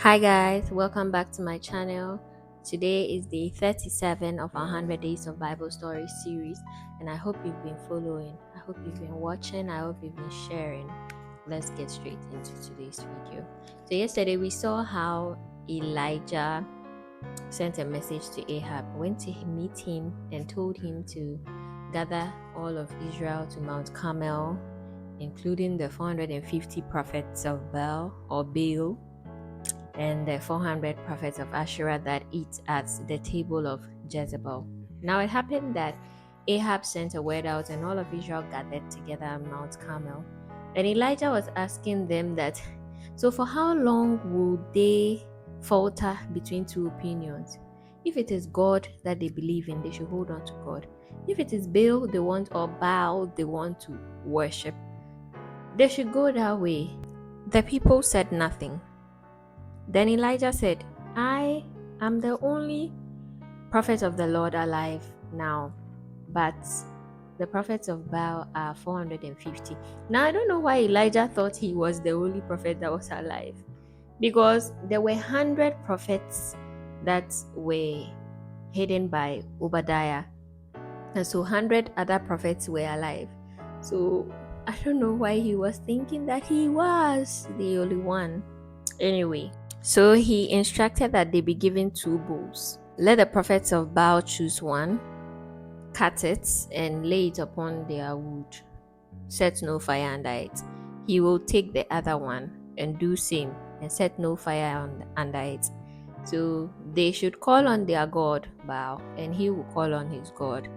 Hi guys, welcome back to my channel. Today is day 37 of our 100 Days of Bible Story series, and I hope you've been following. I hope you've been watching. I hope you've been sharing. Let's get straight into today's video. So yesterday we saw how Elijah sent a message to Ahab, went to meet him and told him to gather all of Israel to Mount Carmel, including the 450 prophets of Baal or Baal and the 400 prophets of Asherah that eat at the table of Jezebel. Now it happened that Ahab sent a word out, and all of Israel gathered together at Mount Carmel. And Elijah was asking them that, so for how long will they falter between two opinions? If it is God that they believe in, they should hold on to God. If it is Baal they want or Baal they want to worship, they should go that way. The people said nothing. Then Elijah said, I am the only prophet of the Lord alive now, but the prophets of Baal are 450. Now, I don't know why Elijah thought he was the only prophet that was alive, because there were 100 prophets that were hidden by Obadiah, and so 100 other prophets were alive. So I don't know why he was thinking that he was the only one. Anyway, so he instructed that they be given two bulls. Let the prophets of Baal choose one, cut it, and lay it upon their wood. Set no fire under it. He will take the other one and do same, and set no fire under it. So they should call on their god Baal, and he will call on his god,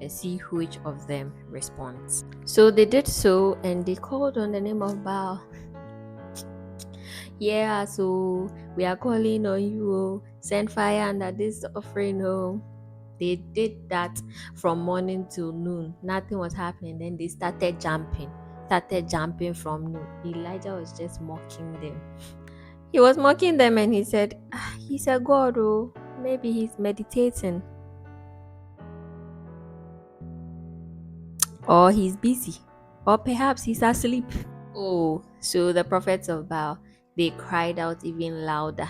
and see which of them responds. So they did so, and they called on the name of Baal. Yeah, so we are calling on you. Send fire under this offering. They did that from morning till noon. Nothing was happening. Then they started jumping from noon. Elijah was just mocking them. He was mocking them, and he said, he's a god. Oh, maybe he's meditating, or he's busy, or perhaps he's asleep. Oh, so the prophets of Baal, they cried out even louder.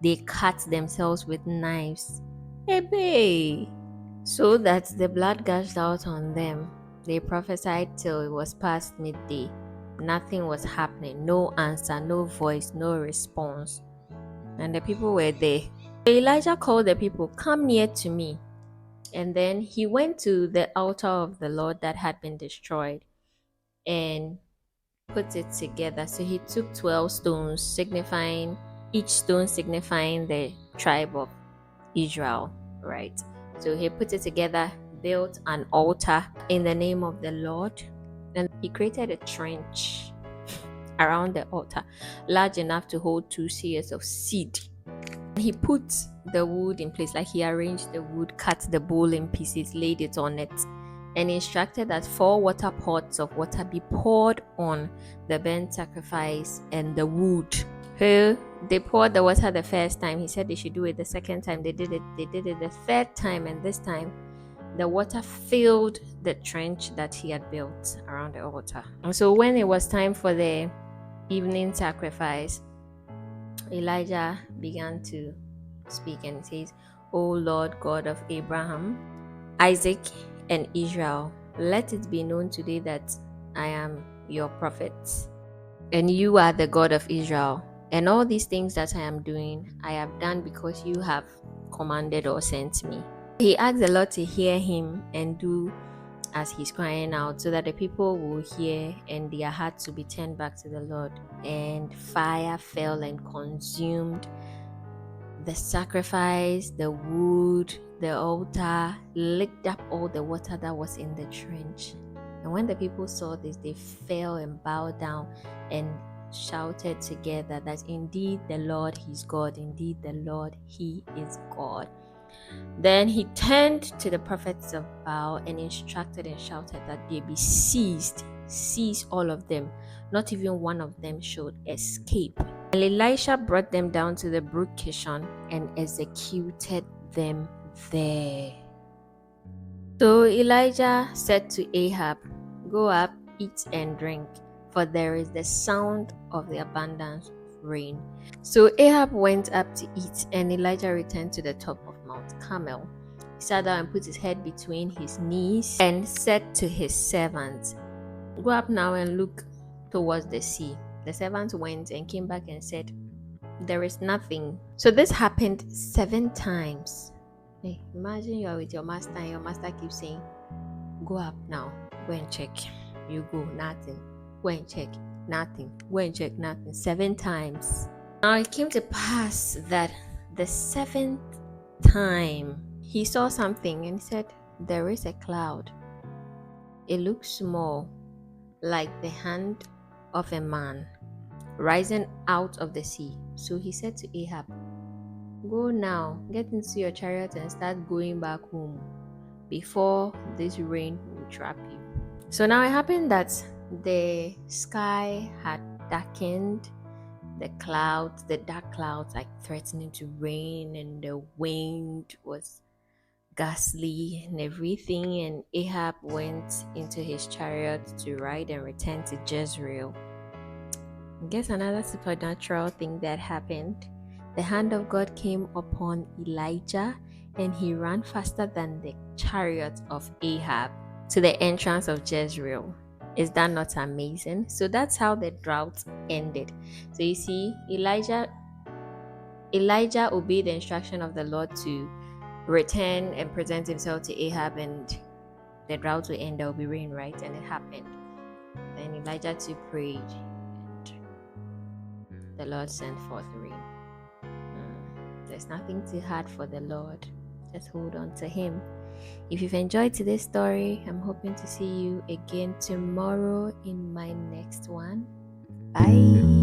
They cut themselves with knives, Ebe, so that the blood gushed out on them. They prophesied till it was past midday. Nothing was happening, no answer, no voice, no response. And the people were there. So Elijah called the people, come near to me. And then he went to the altar of the Lord that had been destroyed and put it together. So he took 12 stones, signifying each stone signifying the tribe of Israel, right? So he put it together, built an altar in the name of the Lord, and he created a trench around the altar large enough to hold 2 seahs of seed. He put the wood in place, like he arranged the wood, cut the bowl in pieces, laid it on it, and instructed that 4 water pots of water be poured on the burnt sacrifice and the wood. So they poured the water the first time. He said they should do it the second time. They did it the third time, and this time the water filled the trench that he had built around the altar. And so when it was time for the evening sacrifice, Elijah began to speak, and he says, O Lord God of Abraham, Isaac, and Israel, let it be known today that I am your prophet, and you are the God of Israel. And all these things that I am doing, I have done because you have commanded or sent me. He asked the Lord to hear him and do as he's crying out, so that the people will hear and their hearts will be turned back to the Lord. And fire fell and consumed the sacrifice, the wood, the altar, licked up all the water that was in the trench. And when the people saw this, they fell and bowed down and shouted together that indeed the Lord is God, indeed the Lord, he is God. Then he turned to the prophets of Baal and instructed and shouted that they be seized, seize all of them, not even one of them should escape. And Elisha brought them down to the brook Kishon and executed them there. So Elijah said to Ahab, go up, eat and drink, for there is the sound of the abundance rain. So Ahab went up to eat, and Elijah returned to the top of Mount Carmel. He sat down and put his head between his knees and said to his servant, "Go up now and look towards the sea." The servant went and came back and said, "There is nothing." So this happened 7 times. Hey, imagine you are with your master and your master keeps saying, "Go up now, go and check." You go, nothing. Go and check, nothing. Go and check, nothing. 7 times. Now it came to pass that the 7th time he saw something and said, "There is a cloud. It looks small, like the hand of a man, rising out of the sea." So he said to Ahab, "Go now, get into your chariot and start going back home before this rain will trap you." So now it happened that the sky had darkened, the clouds, the dark clouds, like threatening to rain, and the wind was ghastly and everything. And Ahab went into his chariot to ride and return to Jezreel. I guess another supernatural thing that happened. The hand of God came upon Elijah, and he ran faster than the chariot of Ahab to the entrance of Jezreel. Is that not amazing? So that's how the drought ended. So you see, Elijah obeyed the instruction of the Lord to return and present himself to Ahab, and the drought will end. There will be rain, right? And it happened. Then Elijah too prayed, and the Lord sent forth rain. There's nothing too hard for the Lord. Just hold on to Him. If you've enjoyed today's story, I'm hoping to see you again tomorrow in my next one. Bye.